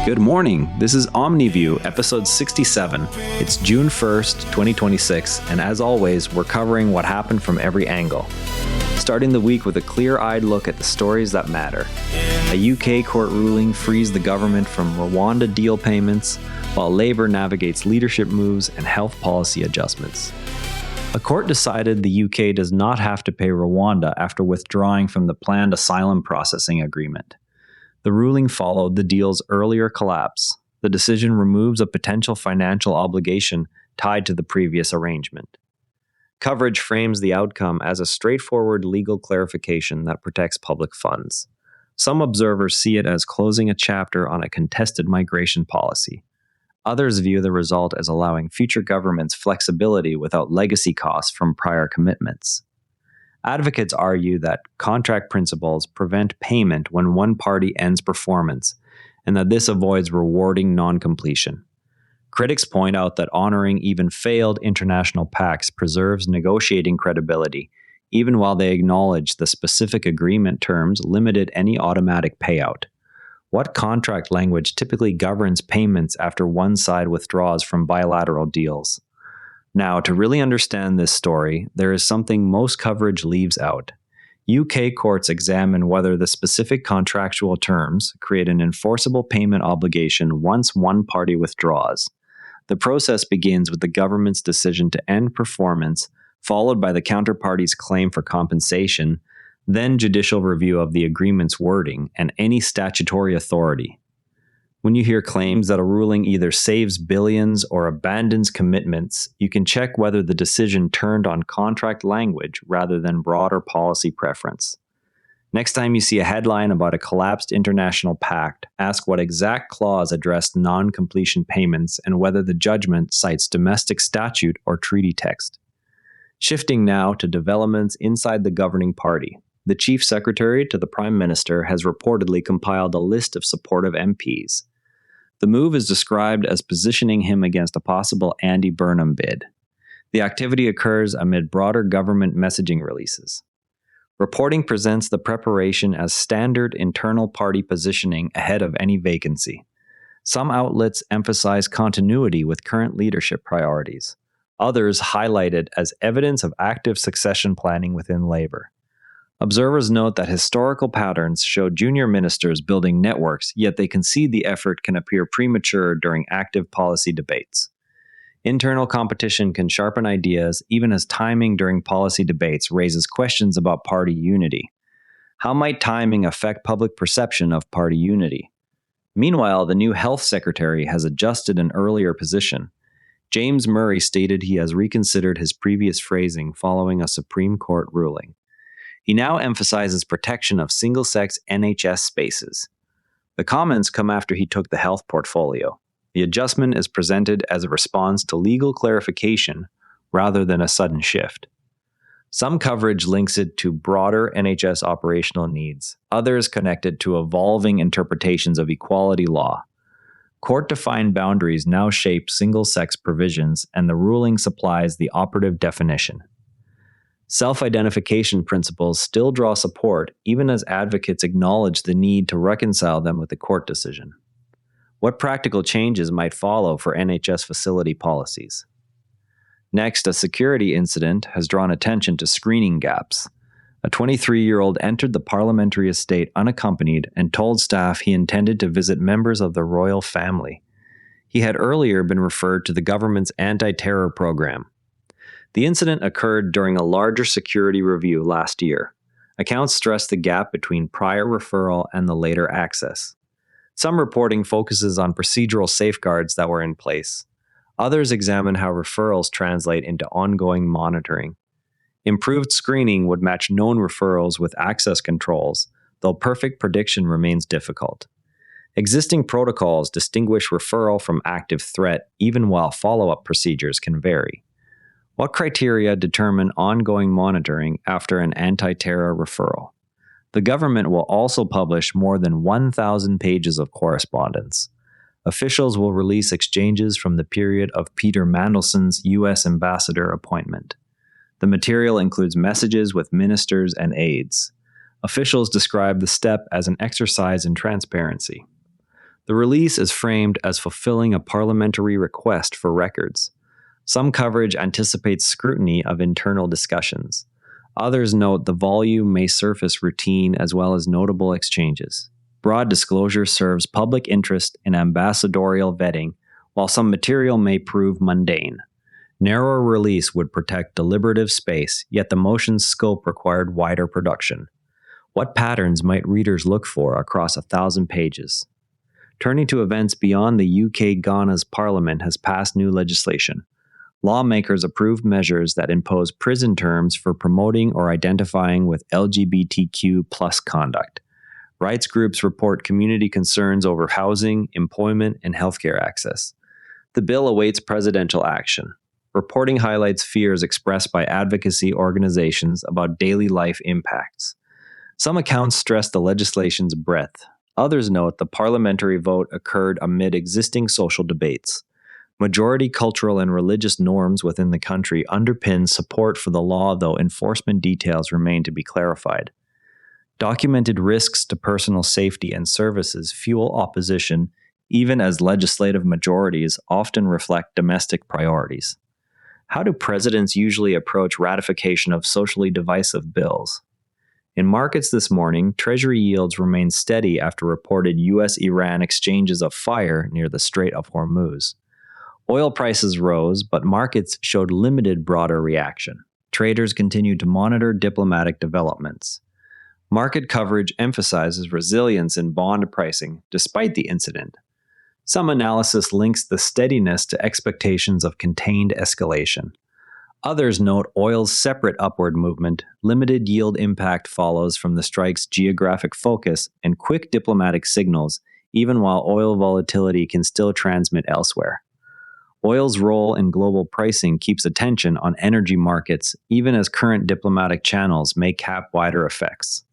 Good morning. This is Omni View, episode 67. It's June 1st, 2026, and as always, we're covering what happened from every angle. Starting the week with a clear-eyed look at the stories that matter. A UK court ruling frees the government from Rwanda deal payments, while Labour navigates leadership moves and health policy adjustments. A court decided the UK does not have to pay Rwanda after withdrawing from the planned asylum processing agreement. The ruling followed the deal's earlier collapse. The decision removes a potential financial obligation tied to the previous arrangement. Coverage frames the outcome as a straightforward legal clarification that protects public funds. Some observers see it as closing a chapter on a contested migration policy. Others view the result as allowing future governments flexibility without legacy costs from prior commitments. Advocates argue that contract principles prevent payment when one party ends performance, and that this avoids rewarding non-completion. Critics point out that honoring even failed international pacts preserves negotiating credibility, even while they acknowledge the specific agreement terms limited any automatic payout. What contract language typically governs payments after one side withdraws from bilateral deals? Now, to really understand this story, there is something most coverage leaves out. UK courts examine whether the specific contractual terms create an enforceable payment obligation once one party withdraws. The process begins with the government's decision to end performance, followed by the counterparty's claim for compensation, then judicial review of the agreement's wording and any statutory authority. When you hear claims that a ruling either saves billions or abandons commitments, you can check whether the decision turned on contract language rather than broader policy preference. Next time you see a headline about a collapsed international pact, ask what exact clause addressed non-completion payments and whether the judgment cites domestic statute or treaty text. Shifting now to developments inside the governing party. The Chief Secretary to the Prime Minister has reportedly compiled a list of supportive MPs. The move is described as positioning him against a possible Andy Burnham bid. The activity occurs amid broader government messaging releases. Reporting presents the preparation as standard internal party positioning ahead of any vacancy. Some outlets emphasize continuity with current leadership priorities. Others highlight it as evidence of active succession planning within Labour. Observers note that historical patterns show junior ministers building networks, yet they concede the effort can appear premature during active policy debates. Internal competition can sharpen ideas, even as timing during policy debates raises questions about party unity. How might timing affect public perception of party unity? Meanwhile, the new health secretary has adjusted an earlier position. James Murray stated he has reconsidered his previous phrasing following a Supreme Court ruling. He now emphasizes protection of single-sex NHS spaces. The comments come after he took the health portfolio. The adjustment is presented as a response to legal clarification rather than a sudden shift. Some coverage links it to broader NHS operational needs, others connect it to evolving interpretations of equality law. Court-defined boundaries now shape single-sex provisions, and the ruling supplies the operative definition. Self-identification principles still draw support, even as advocates acknowledge the need to reconcile them with the court decision. What practical changes might follow for NHS facility policies? Next, a security incident has drawn attention to screening gaps. A 23-year-old entered the parliamentary estate unaccompanied and told staff he intended to visit members of the royal family. He had earlier been referred to the government's anti-terror program. The incident occurred during a larger security review last year. Accounts stress the gap between prior referral and the later access. Some reporting focuses on procedural safeguards that were in place. Others examine how referrals translate into ongoing monitoring. Improved screening would match known referrals with access controls, though perfect prediction remains difficult. Existing protocols distinguish referral from active threat, even while follow-up procedures can vary. What criteria determine ongoing monitoring after an anti-terror referral? The government will also publish more than 1,000 pages of correspondence. Officials will release exchanges from the period of Peter Mandelson's U.S. ambassador appointment. The material includes messages with ministers and aides. Officials describe the step as an exercise in transparency. The release is framed as fulfilling a parliamentary request for records. Some coverage anticipates scrutiny of internal discussions. Others note the volume may surface routine as well as notable exchanges. Broad disclosure serves public interest in ambassadorial vetting, while some material may prove mundane. Narrower release would protect deliberative space, yet the motion's scope required wider production. What patterns might readers look for across 1,000 pages? Turning to events beyond the UK, Ghana's parliament has passed new legislation. Lawmakers approved measures that impose prison terms for promoting or identifying with LGBTQ+ conduct. Rights groups report community concerns over housing, employment, and healthcare access. The bill awaits presidential action. Reporting highlights fears expressed by advocacy organizations about daily life impacts. Some accounts stress the legislation's breadth. Others note the parliamentary vote occurred amid existing social debates. Majority cultural and religious norms within the country underpin support for the law, though enforcement details remain to be clarified. Documented risks to personal safety and services fuel opposition, even as legislative majorities often reflect domestic priorities. How do presidents usually approach ratification of socially divisive bills? In markets this morning, Treasury yields remained steady after reported U.S.-Iran exchanges of fire near the Strait of Hormuz. Oil prices rose, but markets showed limited broader reaction. Traders continued to monitor diplomatic developments. Market coverage emphasizes resilience in bond pricing despite the incident. Some analysis links the steadiness to expectations of contained escalation. Others note oil's separate upward movement, limited yield impact follows from the strike's geographic focus, and quick diplomatic signals, even while oil volatility can still transmit elsewhere. Oil's role in global pricing keeps attention on energy markets, even as current diplomatic channels may cap wider effects.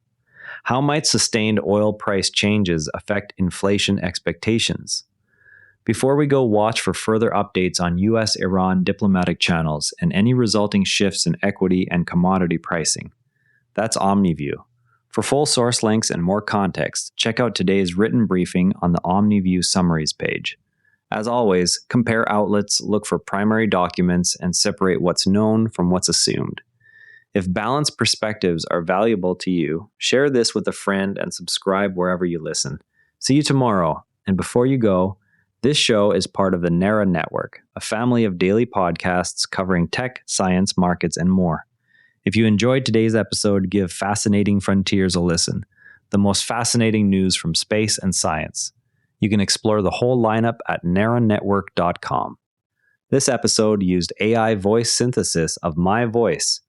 How might sustained oil price changes affect inflation expectations? Before we go, watch for further updates on U.S.-Iran diplomatic channels and any resulting shifts in equity and commodity pricing. That's OmniView. For full source links and more context, check out today's written briefing on the OmniView summaries page. As always, compare outlets, look for primary documents, and separate what's known from what's assumed. If balanced perspectives are valuable to you, share this with a friend and subscribe wherever you listen. See you tomorrow, and before you go, this show is part of the NARA Network, a family of daily podcasts covering tech, science, markets, and more. If you enjoyed today's episode, give Fascinating Frontiers a listen, the most fascinating news from space and science. You can explore the whole lineup at naranetwork.com. This episode used AI voice synthesis of my voice.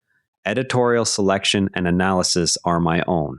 Editorial selection and analysis are my own.